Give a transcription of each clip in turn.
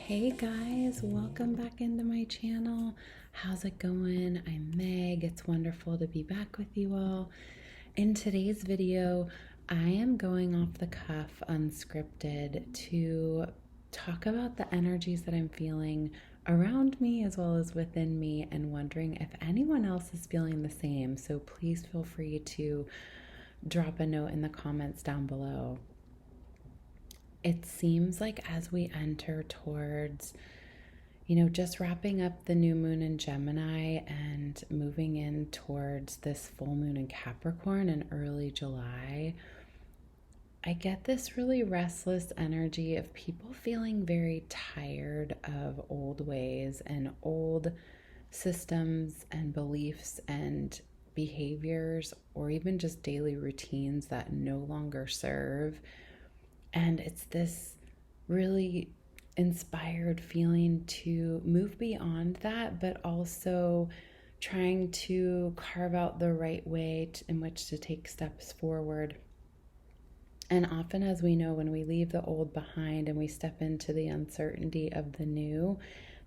Hey guys, welcome back into my channel. How's it going? I'm Meg. It's wonderful to be back with you all. In today's video, I am going off the cuff, unscripted, to talk about the energies that I'm feeling around me as well as within me, and wondering if anyone else is feeling the same. So please feel free to drop a note in the comments down below. It seems like as we enter towards, just wrapping up the new moon in Gemini and moving in towards this full moon in Capricorn in early July, I get this really restless energy of people feeling very tired of old ways and old systems and beliefs and behaviors, or even just daily routines that no longer serve. And it's this really inspired feeling to move beyond that, but also trying to carve out the right way in which to take steps forward. And often, as we know, when we leave the old behind and we step into the uncertainty of the new,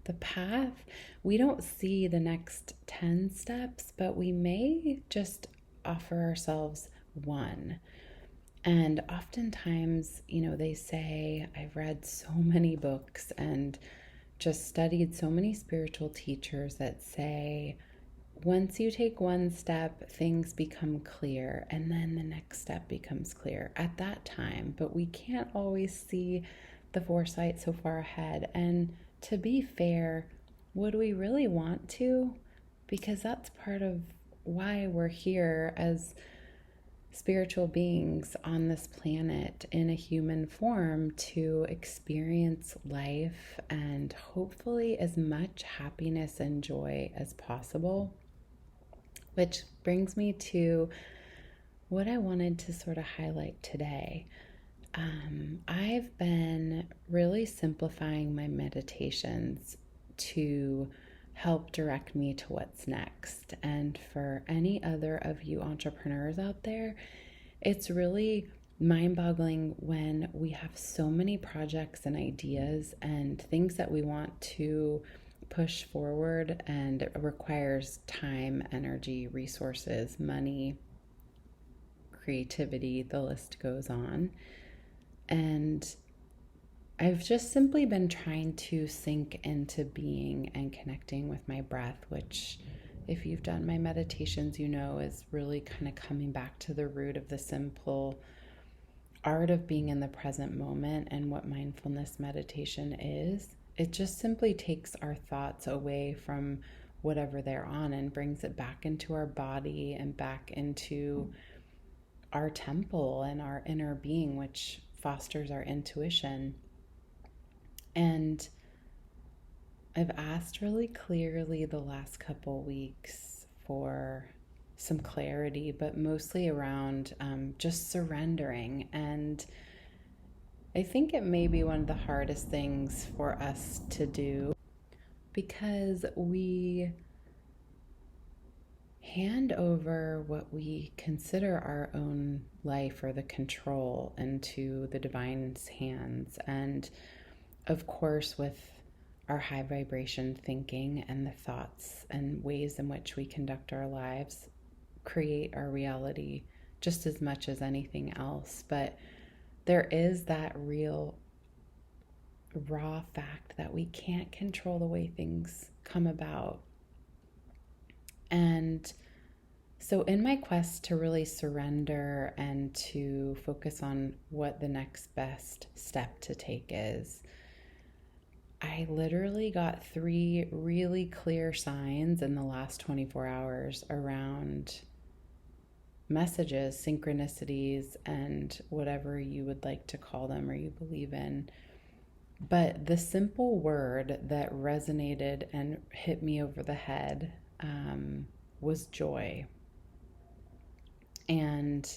the path, we don't see the next 10 steps, but we may just offer ourselves one. And oftentimes, they say, I've read so many books and just studied so many spiritual teachers that say, once you take one step, things become clear, and then the next step becomes clear at that time. But we can't always see the foresight so far ahead. And to be fair, would we really want to? Because that's part of why we're here as spiritual beings on this planet in a human form, to experience life and hopefully as much happiness and joy as possible. Which brings me to what I wanted to sort of highlight today. I've been really simplifying my meditations to help direct me to what's next. And for any other of you entrepreneurs out there, it's really mind-boggling when we have so many projects and ideas and things that we want to push forward, and it requires time, energy, resources, money, creativity, the list goes on. And I've just simply been trying to sink into being and connecting with my breath, which, if you've done my meditations, is really kind of coming back to the root of the simple art of being in the present moment and what mindfulness meditation is. It just simply takes our thoughts away from whatever they're on and brings it back into our body and back into our temple and our inner being, which fosters our intuition. And I've asked really clearly the last couple weeks for some clarity, but mostly around just surrendering. And I think it may be one of the hardest things for us to do, because we hand over what we consider our own life or the control into the divine's hands. And of course, with our high vibration thinking and the thoughts and ways in which we conduct our lives create our reality just as much as anything else. But there is that real raw fact that we can't control the way things come about. And so in my quest to really surrender and to focus on what the next best step to take is, I literally got 3 really clear signs in the last 24 hours around messages, synchronicities, and whatever you would like to call them or you believe in. But the simple word that resonated and hit me over the head was joy. And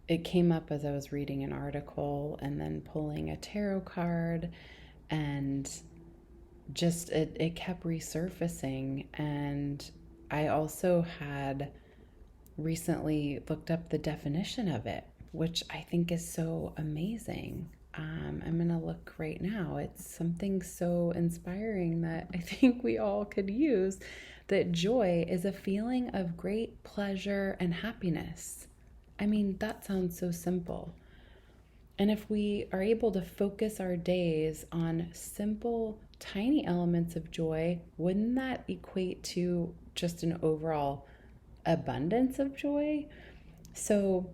it came up as I was reading an article and then pulling a tarot card, and just it kept resurfacing. And I also had recently looked up the definition of it, which I think is so amazing. I'm going to look right now. It's something so inspiring that I think we all could use, that joy is a feeling of great pleasure and happiness. I mean, that sounds so simple. And if we are able to focus our days on simple, tiny elements of joy, wouldn't that equate to just an overall abundance of joy? So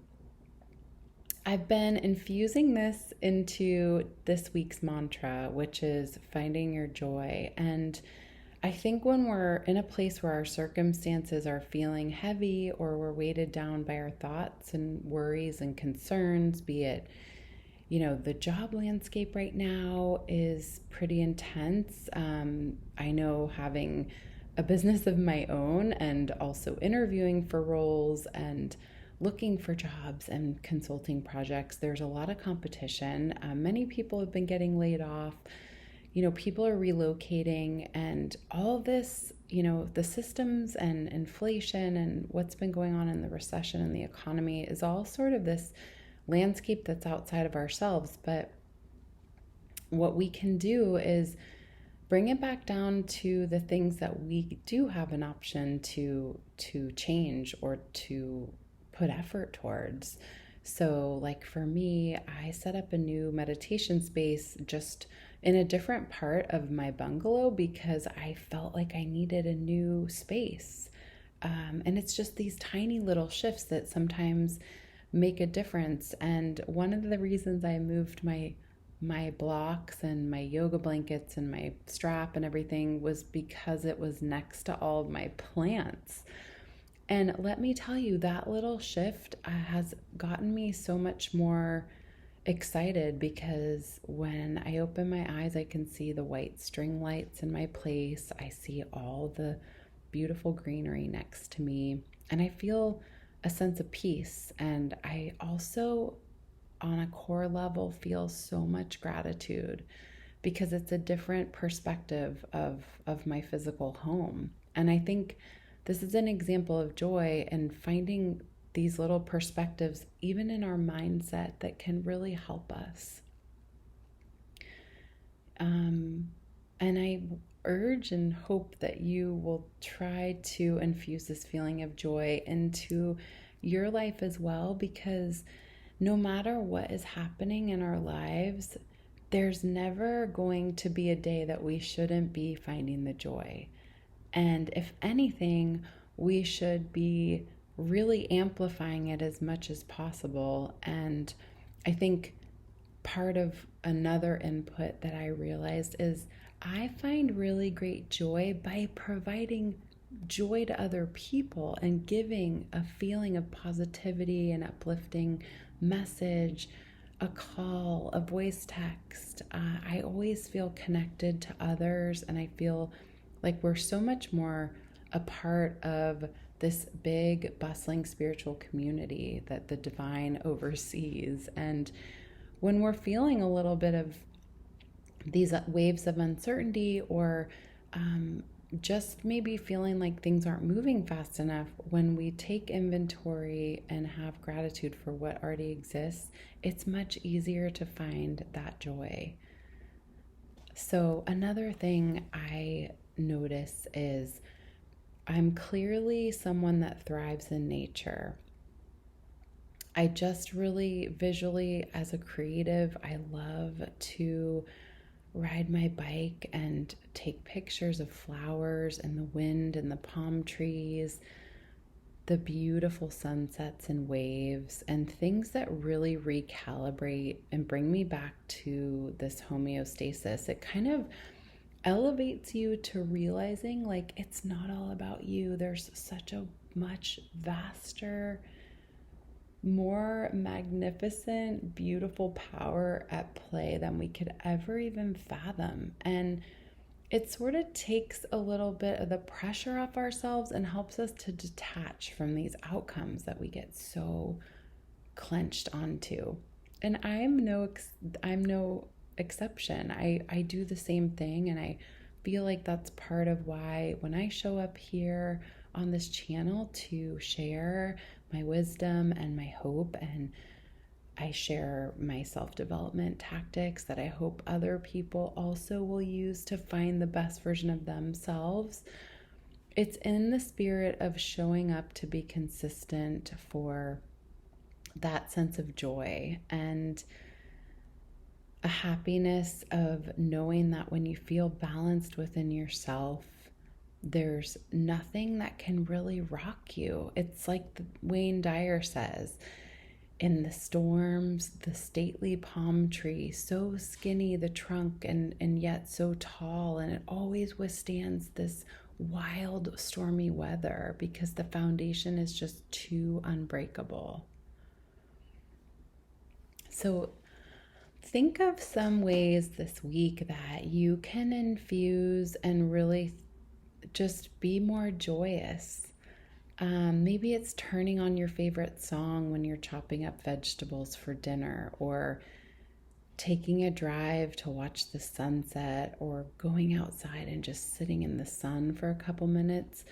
I've been infusing this into this week's mantra, which is finding your joy. And I think when we're in a place where our circumstances are feeling heavy, or we're weighted down by our thoughts and worries and concerns, be it, the job landscape right now is pretty intense. I know, having a business of my own and also interviewing for roles and looking for jobs and consulting projects, there's a lot of competition. Many people have been getting laid off. People are relocating, and all of this, the systems and inflation and what's been going on in the recession and the economy is all sort of this landscape that's outside of ourselves. But what we can do is bring it back down to the things that we do have an option to change or to put effort towards. So like for me, I set up a new meditation space just in a different part of my bungalow because I felt like I needed a new space. And it's just these tiny little shifts that sometimes make a difference. And one of the reasons I moved my blocks and my yoga blankets and my strap and everything was because it was next to all of my plants. And let me tell you, that little shift has gotten me so much more excited, because when I open my eyes, I can see the white string lights in my place. I see all the beautiful greenery next to me, and I feel a sense of peace. And I also, on a core level, feel so much gratitude, because it's a different perspective of my physical home. And I think this is an example of joy and finding these little perspectives, even in our mindset, that can really help us. And I urge and hope that you will try to infuse this feeling of joy into your life as well, because no matter what is happening in our lives, there's never going to be a day that we shouldn't be finding the joy. And if anything, we should be really amplifying it as much as possible. And I think part of another input that I realized is I find really great joy by providing joy to other people and giving a feeling of positivity and uplifting message, a call, a voice text. I always feel connected to others, and I feel like we're so much more a part of this big, bustling spiritual community that the divine oversees. And when we're feeling a little bit of these waves of uncertainty, or just maybe feeling like things aren't moving fast enough, when we take inventory and have gratitude for what already exists, it's much easier to find that joy. So another thing I notice is I'm clearly someone that thrives in nature. I just really visually, as a creative, I love to ride my bike and take pictures of flowers and the wind and the palm trees, the beautiful sunsets and waves, and things that really recalibrate and bring me back to this homeostasis. It kind of elevates you to realizing like it's not all about you. There's such a much vaster, more magnificent, beautiful power at play than we could ever even fathom. And it sort of takes a little bit of the pressure off ourselves and helps us to detach from these outcomes that we get so clenched onto. And I'm no exception. I do the same thing, and I feel like that's part of why when I show up here on this channel to share my wisdom and my hope and I share my self-development tactics that I hope other people also will use to find the best version of themselves. It's in the spirit of showing up to be consistent for that sense of joy and a happiness of knowing that when you feel balanced within yourself, there's nothing that can really rock you. It's like Wayne Dyer says, in the storms, the stately palm tree, so skinny the trunk and yet so tall, and it always withstands this wild stormy weather because the foundation is just too unbreakable. So think of some ways this week that you can infuse and really just be more joyous. Maybe it's turning on your favorite song when you're chopping up vegetables for dinner, or taking a drive to watch the sunset, or going outside and just sitting in the sun for a couple minutes.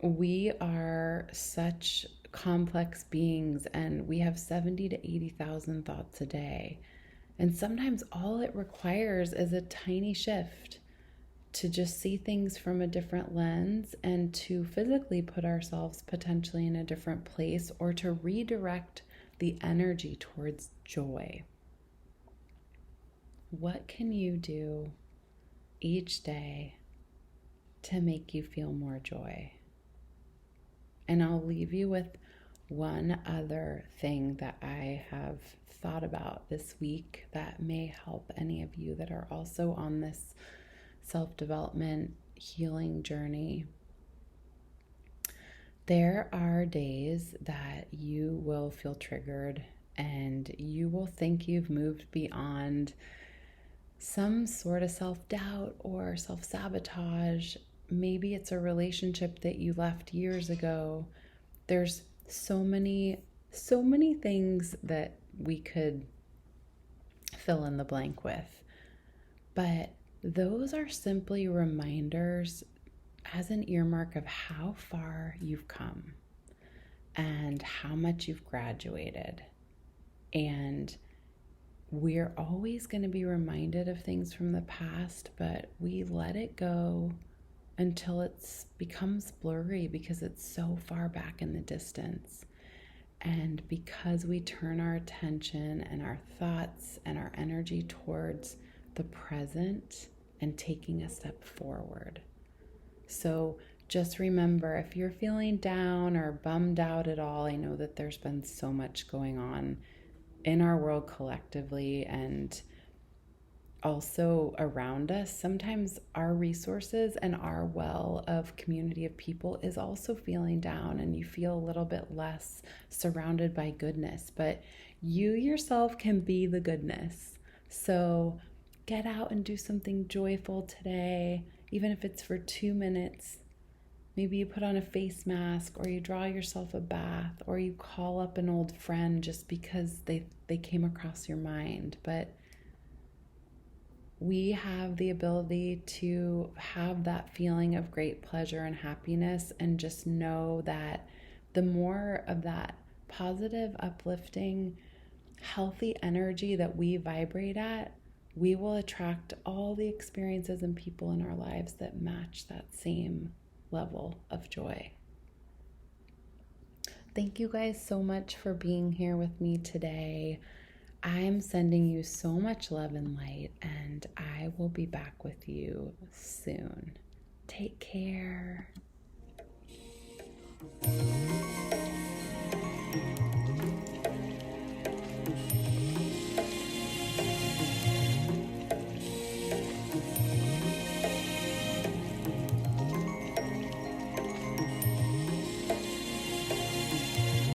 We are such complex beings, and we have 70 to 80,000 thoughts a day. And sometimes all it requires is a tiny shift to just see things from a different lens and to physically put ourselves potentially in a different place, or to redirect the energy towards joy. What can you do each day to make you feel more joy? And I'll leave you with one other thing that I have thought about this week that may help any of you that are also on this self-development healing journey. There are days that you will feel triggered and you will think you've moved beyond some sort of self-doubt or self-sabotage. Maybe it's a relationship that you left years ago. There's so many things that we could fill in the blank with. But those are simply reminders as an earmark of how far you've come and how much you've graduated. And we're always going to be reminded of things from the past, but we let it go until it becomes blurry because it's so far back in the distance. And because we turn our attention and our thoughts and our energy towards the present and taking a step forward. So just remember, if you're feeling down or bummed out at all, I know that there's been so much going on in our world collectively and also around us. Sometimes our resources and our well of community of people is also feeling down, and you feel a little bit less surrounded by goodness, but you yourself can be the goodness. So get out and do something joyful today, even if it's for 2 minutes. Maybe you put on a face mask, or you draw yourself a bath, or you call up an old friend just because they came across your mind. But we have the ability to have that feeling of great pleasure and happiness, and just know that the more of that positive, uplifting, healthy energy that we vibrate at, we will attract all the experiences and people in our lives that match that same level of joy. Thank you guys so much for being here with me today. I'm sending you so much love and light, and I will be back with you soon. Take care.